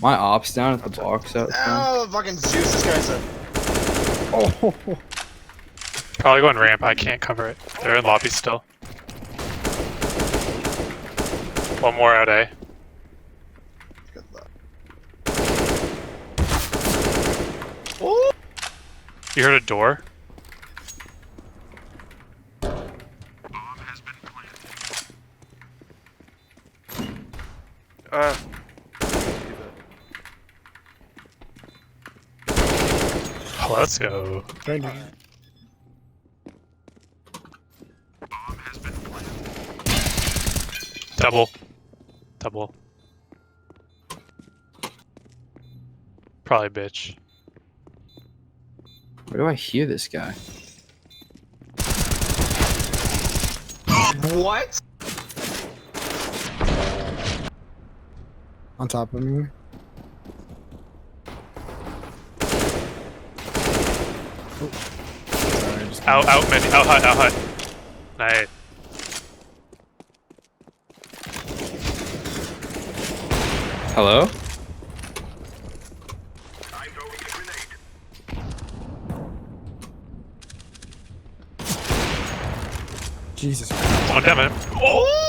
My ops down at the box out front. Oh, fucking Zeus, this guy's a... Oh, Probably going ramp. I can't cover it. They're in lobby still. One more out A. Good luck. Oh! You heard a door? Let's go. Double. Double. Probably bitch. where do I hear this guy? What? On top of me. Oh. Sorry, just Out mid, out hut, out hut. Nice. Hello? Jesus. Oh damn it. Oh!